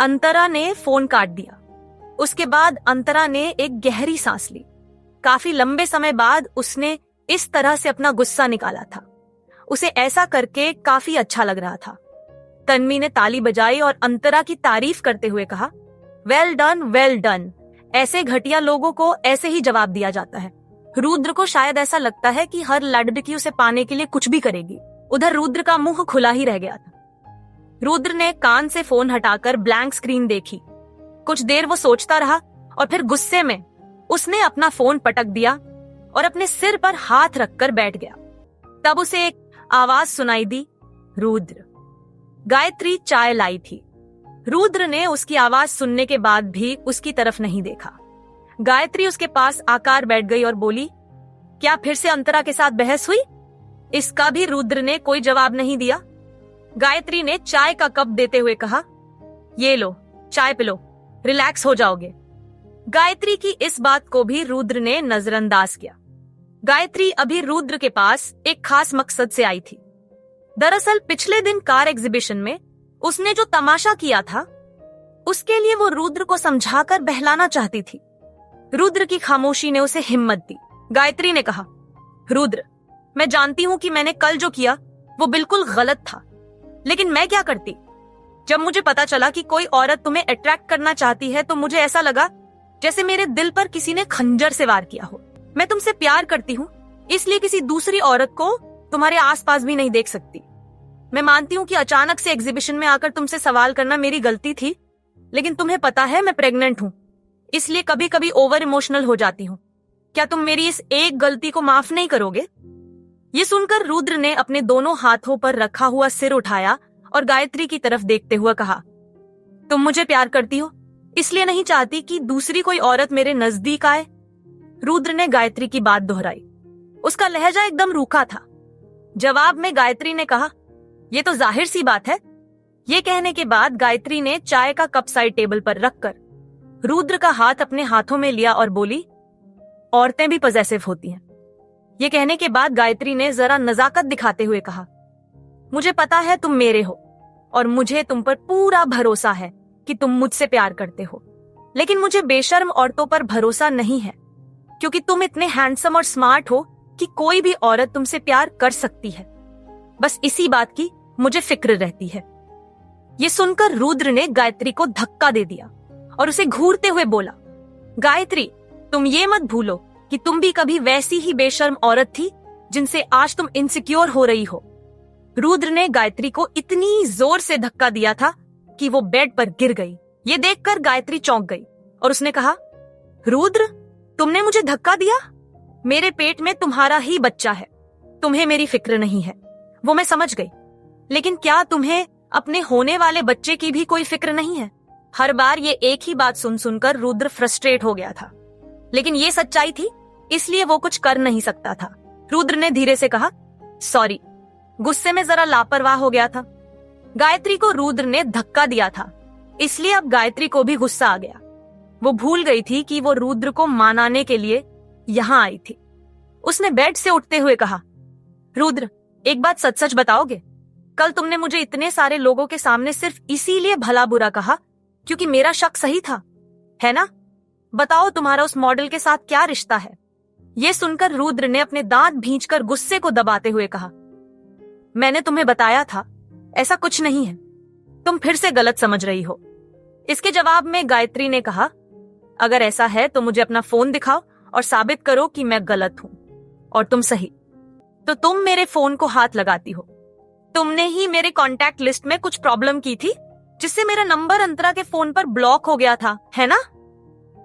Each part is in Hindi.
अंतरा ने फोन काट दिया। उसके बाद अंतरा ने एक गहरी सांस ली। काफी लंबे समय बाद उसने इस तरह से अपना गुस्सा निकाला था। उसे ऐसा करके काफी अच्छा लग रहा था। तन्वी ने ताली बजाई और अंतरा की तारीफ करते हुए कहा, वेल डन, वेल डन। ऐसे घटिया लोगों को ऐसे ही जवाब दिया जाता है। रुद्र को शायद ऐसा लगता है कि हर लड़की उसे पाने के लिए कुछ भी करेगी। उधर रुद्र का मुंह खुला ही रह गया था। रुद्र ने कान से फोन हटाकर ब्लैंक स्क्रीन देखी। कुछ देर वो सोचता रहा और फिर गुस्से में उसने अपना फोन पटक दिया और अपने सिर पर हाथ रखकर बैठ गया। तब उसे एक आवाज सुनाई दी, रुद्र। गायत्री चाय लाई थी। रुद्र ने उसकी आवाज सुनने के बाद भी उसकी तरफ नहीं देखा। गायत्री उसके पास आकर बैठ गई और बोली, क्या फिर से अंतरा के साथ बहस हुई? इसका भी रुद्र ने कोई जवाब नहीं दिया। गायत्री ने चाय का कप देते हुए कहा, ये लो, चाय पिलो, रिलैक्स हो जाओगे। गायत्री की इस बात को भी रुद्र ने नजरअंदाज किया। गायत्री अभी रुद्र के पास एक खास मकसद से आई थी। दरअसल पिछले दिन कार एग्जीबिशन में उसने जो तमाशा किया था, उसके लिए वो रुद्र को समझाकर बहलाना चाहती थी। रुद्र की खामोशी ने उसे हिम्मत दी। गायत्री ने कहा, रुद्र, मैं जानती हूं कि मैंने कल जो किया वो बिल्कुल गलत था, लेकिन मैं क्या करती? जब मुझे पता चला कि कोई औरत तुम्हें अट्रैक्ट करना चाहती है तो मुझे ऐसा लगा जैसे मेरे दिल पर किसी ने खंजर से वार किया हो। मैं तुमसे प्यार करती हूँ, इसलिए किसी दूसरी औरत को तुम्हारे आसपास भी नहीं देख सकती। मैं मानती हूँ कि अचानक से एग्जीबिशन में आकर तुमसे सवाल करना मेरी गलती थी, लेकिन तुम्हें पता है मैं प्रेग्नेंट हूँ, इसलिए कभी कभी ओवर इमोशनल हो जाती हूँ। क्या तुम मेरी इस एक गलती को माफ नहीं करोगे? ये सुनकर रुद्र ने अपने दोनों हाथों पर रखा हुआ सिर उठाया और गायत्री की तरफ देखते हुए कहा, तुम मुझे प्यार करती हो, इसलिए नहीं चाहती कि दूसरी कोई औरत मेरे नजदीक आए? रुद्र ने गायत्री की बात दोहराई। उसका लहजा एकदम रूखा था। जवाब में गायत्री ने कहा, ये तो जाहिर सी बात है। ये कहने के बाद गायत्री ने चाय का कप साइड टेबल पर रखकर रुद्र का हाथ अपने हाथों में लिया और बोली, औरतें भी पॉसेसिव होती हैं। ये कहने के बाद गायत्री ने जरा नजाकत दिखाते हुए कहा, मुझे पता है तुम मेरे हो और मुझे तुम पर पूरा भरोसा है कि तुम मुझसे प्यार करते हो, लेकिन मुझे बेशर्म औरतों पर भरोसा नहीं है, क्योंकि तुम इतने हैंडसम और स्मार्ट हो कि कोई भी औरत तुमसे प्यार कर सकती है। बस इसी बात की मुझे फिक्र रहती है। ये सुनकर रुद्र ने गायत्री को धक्का दे दिया और उसे घूरते हुए बोला, गायत्री, तुम ये मत भूलो कि तुम भी कभी वैसी ही बेशर्म औरत थी जिनसे आज तुम इनसिक्योर हो रही हो। रुद्र ने गायत्री को इतनी जोर से धक्का दिया था कि वो बेड पर गिर गई। ये देखकर गायत्री चौंक गई और उसने कहा, रुद्र, तुमने मुझे धक्का दिया? मेरे पेट में तुम्हारा ही बच्चा है, तुम्हें मेरी फिक्र नहीं है, वो मैं समझ गई, लेकिन क्या तुम्हें अपने होने वाले बच्चे की भी कोई फिक्र नहीं है? हर बार ये एक ही बात सुन सुनकर रुद्र फ्रस्ट्रेट हो गया था, लेकिन ये सच्चाई थी, इसलिए वो कुछ कर नहीं सकता था। रुद्र ने धीरे से कहा, सॉरी, गुस्से में जरा लापरवाह हो गया था। गायत्री को रुद्र ने धक्का दिया था, इसलिए अब गायत्री को भी गुस्सा आ गया। वो भूल गई थी कि वो रुद्र को मनाने के लिए यहाँ आई थी। उसने बेड से उठते हुए कहा, रुद्र, एक बात सच सच बताओगे? कल तुमने मुझे इतने सारे लोगों के सामने सिर्फ इसीलिए भला बुरा कहा क्योंकि मेरा शक सही था, है ना? बताओ, तुम्हारा उस मॉडल के साथ क्या रिश्ता है? ये सुनकर रुद्र ने अपने दांत भींचकर गुस्से को दबाते हुए कहा, मैंने तुम्हें बताया था, ऐसा कुछ नहीं है, तुम फिर से गलत समझ रही हो। इसके जवाब में गायत्री ने कहा, अगर ऐसा है तो मुझे अपना फोन दिखाओ और साबित करो कि मैं गलत हूं और तुम सही। तो तुम मेरे फोन को हाथ लगाती हो। तुमने ही मेरे कॉन्टैक्ट लिस्ट में कुछ प्रॉब्लम की थी जिससे मेरा नंबर अंतरा के फोन पर ब्लॉक हो गया था, है ना?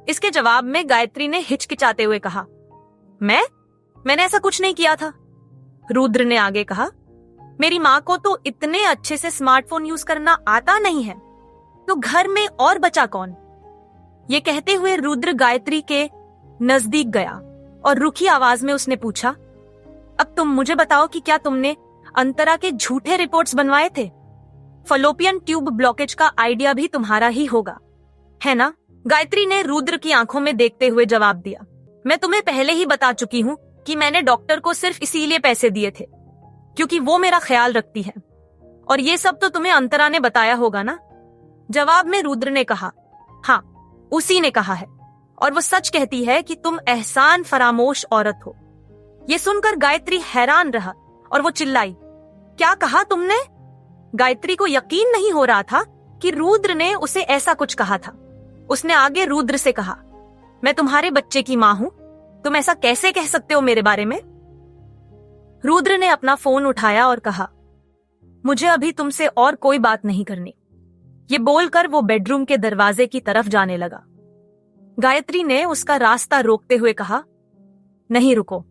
इसके जवाब में गायत्री ने हिचकिचाते हुए कहा, मैंने ऐसा कुछ नहीं किया था। रुद्र ने आगे कहा, मेरी माँ को तो इतने अच्छे से स्मार्टफोन यूज करना आता नहीं है, तो घर में और बचा कौन? ये कहते हुए रुद्र गायत्री के नजदीक गया और रुखी आवाज में उसने पूछा, अब तुम मुझे बताओ कि क्या तुमने अंतरा के झूठे रिपोर्ट्स बनवाए थे? फलोपियन ट्यूब ब्लॉकेज का आइडिया भी तुम्हारा ही होगा, है ना? गायत्री ने रुद्र की आंखों में देखते हुए जवाब दिया, मैं तुम्हें पहले ही बता चुकी हूँ कि मैंने डॉक्टर को सिर्फ इसीलिए पैसे दिए थे क्योंकि वो मेरा ख्याल रखती है, और ये सब तो तुम्हें अंतरा ने बताया होगा ना? जवाब में रुद्र ने कहा, हाँ, उसी ने कहा है, और वो सच कहती है कि तुम एहसान फरामोश औरत हो। ये सुनकर गायत्री हैरान रहा और वो चिल्लाई, क्या कहा तुमने? गायत्री को यकीन नहीं हो रहा था कि रुद्र ने उसे ऐसा कुछ कहा था। उसने आगे रुद्र से कहा, मैं तुम्हारे बच्चे की मां हूं, तुम ऐसा कैसे कह सकते हो मेरे बारे में? रुद्र ने अपना फोन उठाया और कहा, मुझे अभी तुमसे और कोई बात नहीं करनी। ये बोलकर वो बेडरूम के दरवाजे की तरफ जाने लगा। गायत्री ने उसका रास्ता रोकते हुए कहा, नहीं रुको,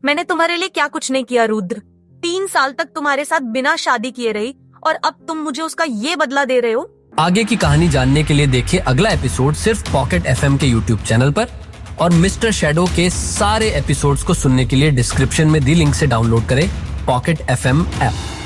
मैंने तुम्हारे लिए क्या कुछ नहीं किया रुद्र। 3 साल तक तुम्हारे साथ बिना शादी किए रही और अब तुम मुझे उसका ये बदला दे रहे हो। आगे की कहानी जानने के लिए देखिए अगला एपिसोड सिर्फ पॉकेट FM के YouTube चैनल पर, और मिस्टर शैडो के सारे एपिसोड्स को सुनने के लिए डिस्क्रिप्शन में दी लिंक से डाउनलोड करें पॉकेट FM ऐप।